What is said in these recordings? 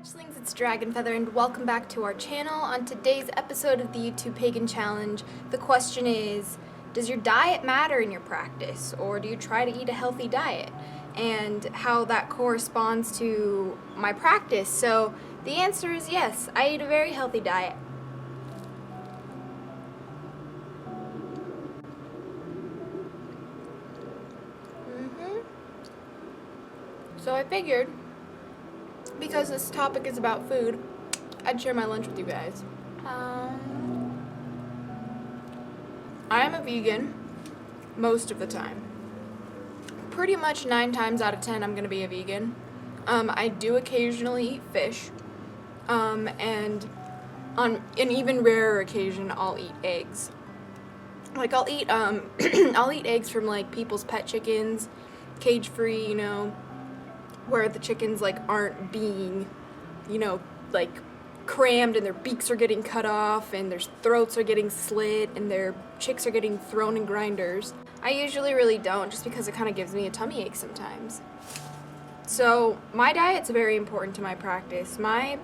Hatchlings, it's DragonFeather and welcome back to our channel. On today's episode of the YouTube Pagan Challenge, the question is, does your diet matter in your practice, or do you try to eat a healthy diet? And how that corresponds to my practice. So the answer is yes, I eat a very healthy diet. So I figured, because this topic is about food, I'd share my lunch with you guys. I am a vegan most of the time. Pretty much 9 times out of 10 I'm gonna be a vegan. I do occasionally eat fish, and on an even rarer occasion I'll eat eggs. Like I'll eat I'll eat eggs from like people's pet chickens, cage free, you know, where the chickens like aren't being, you know, like crammed and their beaks are getting cut off and their throats are getting slit and their chicks are getting thrown in grinders. I usually really don't, just because it kind of gives me a tummy ache sometimes. So my diet's very important to my practice. My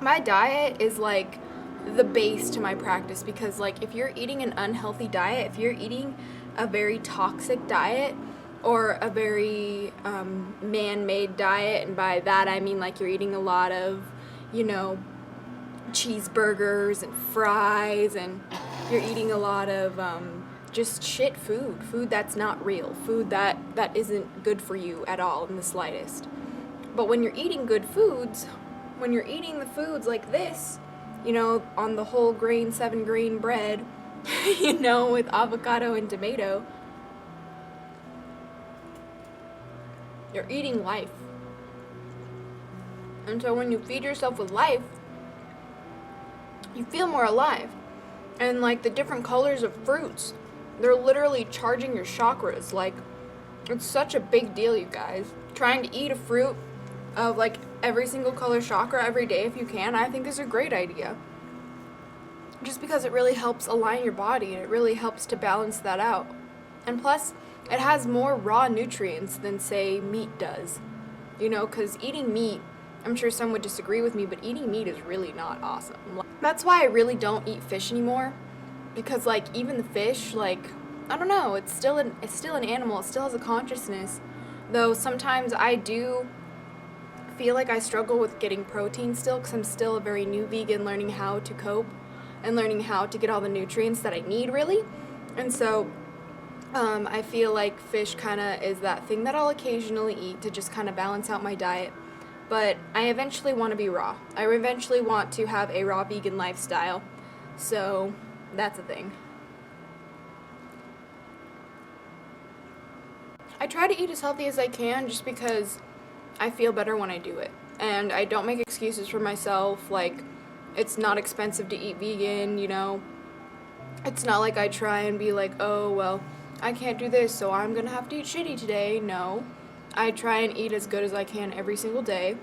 diet is like the base to my practice, because like if you're eating an unhealthy diet, if you're eating a very toxic diet, or a very man-made diet, and by that I mean like you're eating a lot of, you know, cheeseburgers and fries, and you're eating a lot of just shit food that's not real, food that isn't good for you at all in the slightest. But when you're eating good foods, when you're eating the foods like this, you know, on the whole grain 7-grain bread, you know, with avocado and tomato, you're eating life. And so when you feed yourself with life, you feel more alive. And like the different colors of fruits, they're literally charging your chakras. Like, it's such a big deal, you guys. Trying to eat a fruit of like every single color chakra every day if you can, I think is a great idea. Just because it really helps align your body and it really helps to balance that out. And plus, it has more raw nutrients than, say, meat does. You know, because eating meat, I'm sure some would disagree with me, but eating meat is really not awesome. That's why I really don't eat fish anymore. Because, like, even the fish, like, I don't know, it's still an animal. It still has a consciousness. Though sometimes I do feel like I struggle with getting protein still, because I'm still a very new vegan, learning how to cope and learning how to get all the nutrients that I need, really. And so I feel like fish kind of is that thing that I'll occasionally eat to just kind of balance out my diet. But I eventually want to be raw. I eventually want to have a raw vegan lifestyle. So that's a thing. I try to eat as healthy as I can just because I feel better when I do it. And I don't make excuses for myself. Like, it's not expensive to eat vegan, you know. It's not like I try and be like, oh, well, I can't do this, so I'm gonna have to eat shitty today. No. I try and eat as good as I can every single day.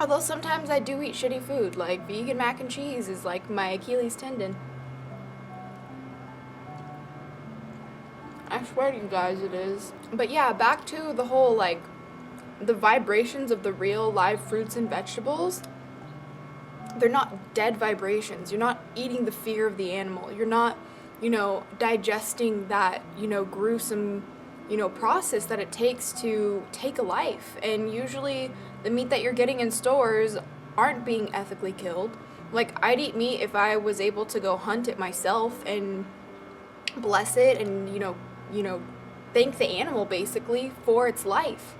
Although sometimes I do eat shitty food, like vegan mac and cheese is like my Achilles tendon. I swear to you guys it is. But yeah, back to the whole, like, the vibrations of the real live fruits and vegetables. They're not dead vibrations. You're not eating the fear of the animal. You're not, you know, digesting that, you know, gruesome, you know, process that it takes to take a life. And usually the meat that you're getting in stores aren't being ethically killed. Like, I'd eat meat if I was able to go hunt it myself and bless it and, you know, thank the animal basically for its life.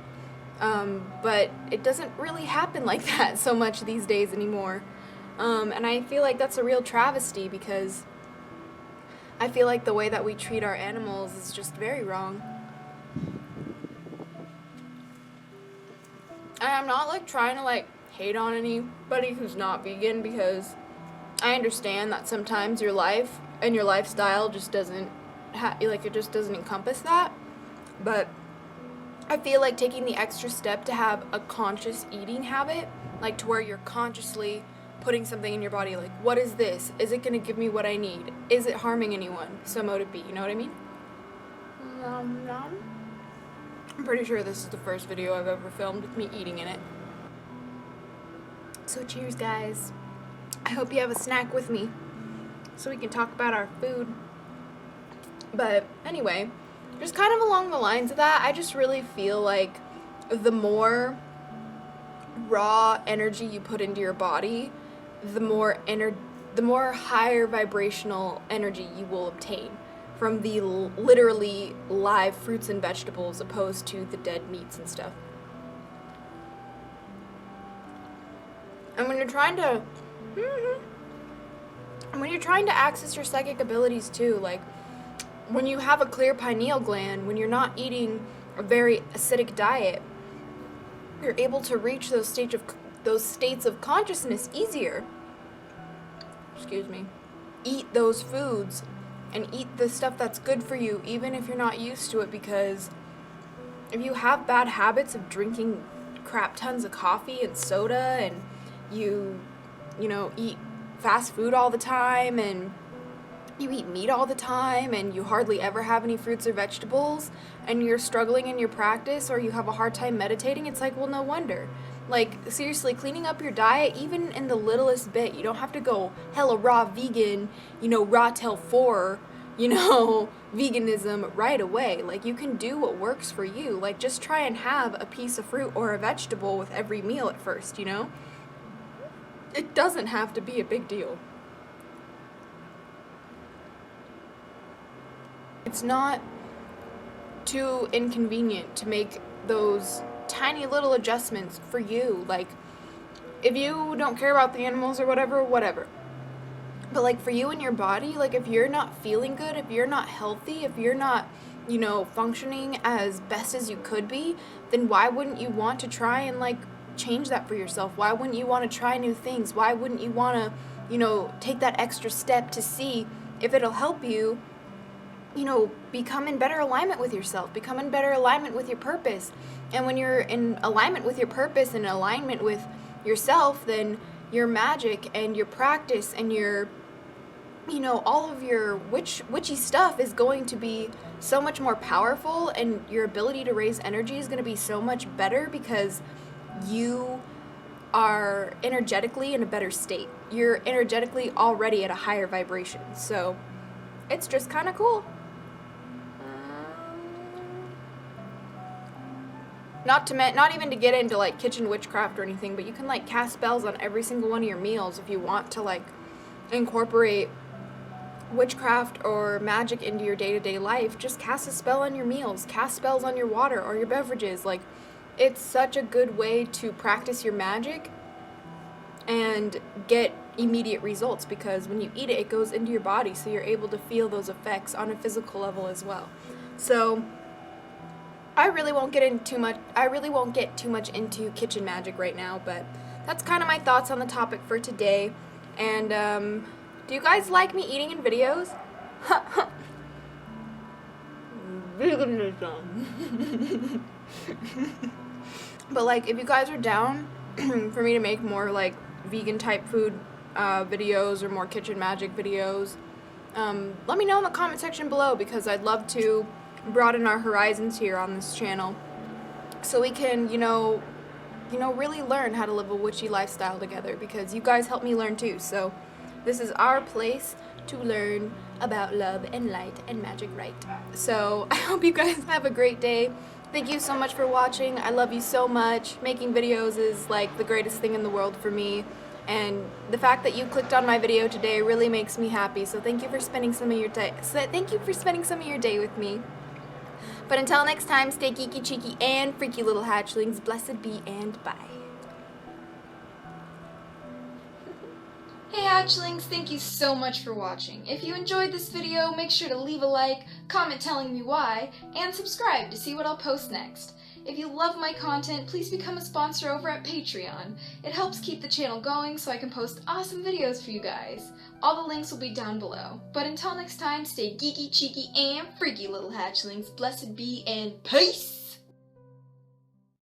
But it doesn't really happen like that so much these days anymore. And I feel like that's a real travesty, because I feel like the way that we treat our animals is just very wrong. And I'm not like trying to like hate on anybody who's not vegan, because I understand that sometimes your life and your lifestyle just doesn't it just doesn't encompass that. But I feel like taking the extra step to have a conscious eating habit, like to where you're consciously putting something in your body, like, what is this? Is it going to give me what I need? Is it harming anyone? So mote it be, you know what I mean? I'm pretty sure this is the first video I've ever filmed with me eating in it. So cheers, guys. I hope you have a snack with me so we can talk about our food. But anyway, just kind of along the lines of that, I just really feel like the more raw energy you put into your body, the more higher vibrational energy you will obtain from the literally live fruits and vegetables opposed to the dead meats and stuff. And when you're trying to access your psychic abilities too, like when you have a clear pineal gland, when you're not eating a very acidic diet, you're able to reach those states of consciousness easier. Excuse me. Eat those foods and eat the stuff that's good for you, even if you're not used to it, because if you have bad habits of drinking crap tons of coffee and soda, and you eat fast food all the time, and you eat meat all the time, and you hardly ever have any fruits or vegetables, and you're struggling in your practice, or you have a hard time meditating, it's like, well, no wonder. Like, seriously, cleaning up your diet, even in the littlest bit, you don't have to go hella raw vegan, raw till 4, veganism right away. Like, you can do what works for you. Like, just try and have a piece of fruit or a vegetable with every meal at first, It doesn't have to be a big deal. It's not too inconvenient to make those tiny little adjustments for you. Like, if you don't care about the animals or whatever. But like, for you and your body, like, if you're not feeling good, if you're not healthy, if you're not, functioning as best as you could be, then why wouldn't you want to try and like change that for yourself? Why wouldn't you want to try new things? Why wouldn't you want to, take that extra step to see if it'll help you, become in better alignment with yourself, become in better alignment with your purpose. And when you're in alignment with your purpose and alignment with yourself, then your magic and your practice and your, all of your witchy stuff is going to be so much more powerful, and your ability to raise energy is going to be so much better because you are energetically in a better state. You're energetically already at a higher vibration. So it's just kind of cool. Not even to get into like kitchen witchcraft or anything, but you can like cast spells on every single one of your meals if you want to like incorporate witchcraft or magic into your day-to-day life. Just cast a spell on your meals, cast spells on your water or your beverages. Like, it's such a good way to practice your magic and get immediate results, because when you eat it, it goes into your body, so you're able to feel those effects on a physical level as well. So I really won't get too much into kitchen magic right now, but that's kind of my thoughts on the topic for today. And do you guys like me eating in videos? Veganism. But like, if you guys are down for me to make more like vegan type food videos or more kitchen magic videos, let me know in the comment section below, because I'd love to broaden our horizons here on this channel, so we can, really learn how to live a witchy lifestyle together, because you guys help me learn too. So this is our place to learn about love and light and magic, right? So I hope you guys have a great day. Thank you so much for watching. I love you so much. Making videos is like the greatest thing in the world for me, and the fact that you clicked on my video today really makes me happy. So thank you for spending some of your day with me. But until next time, stay geeky, cheeky, and freaky, little hatchlings. Blessed be, and bye. Hey hatchlings, thank you so much for watching. If you enjoyed this video, make sure to leave a like, comment telling me why, and subscribe to see what I'll post next. If you love my content, please become a sponsor over at Patreon. It helps keep the channel going so I can post awesome videos for you guys. All the links will be down below. But until next time, stay geeky, cheeky, and freaky, little hatchlings. Blessed be, and peace!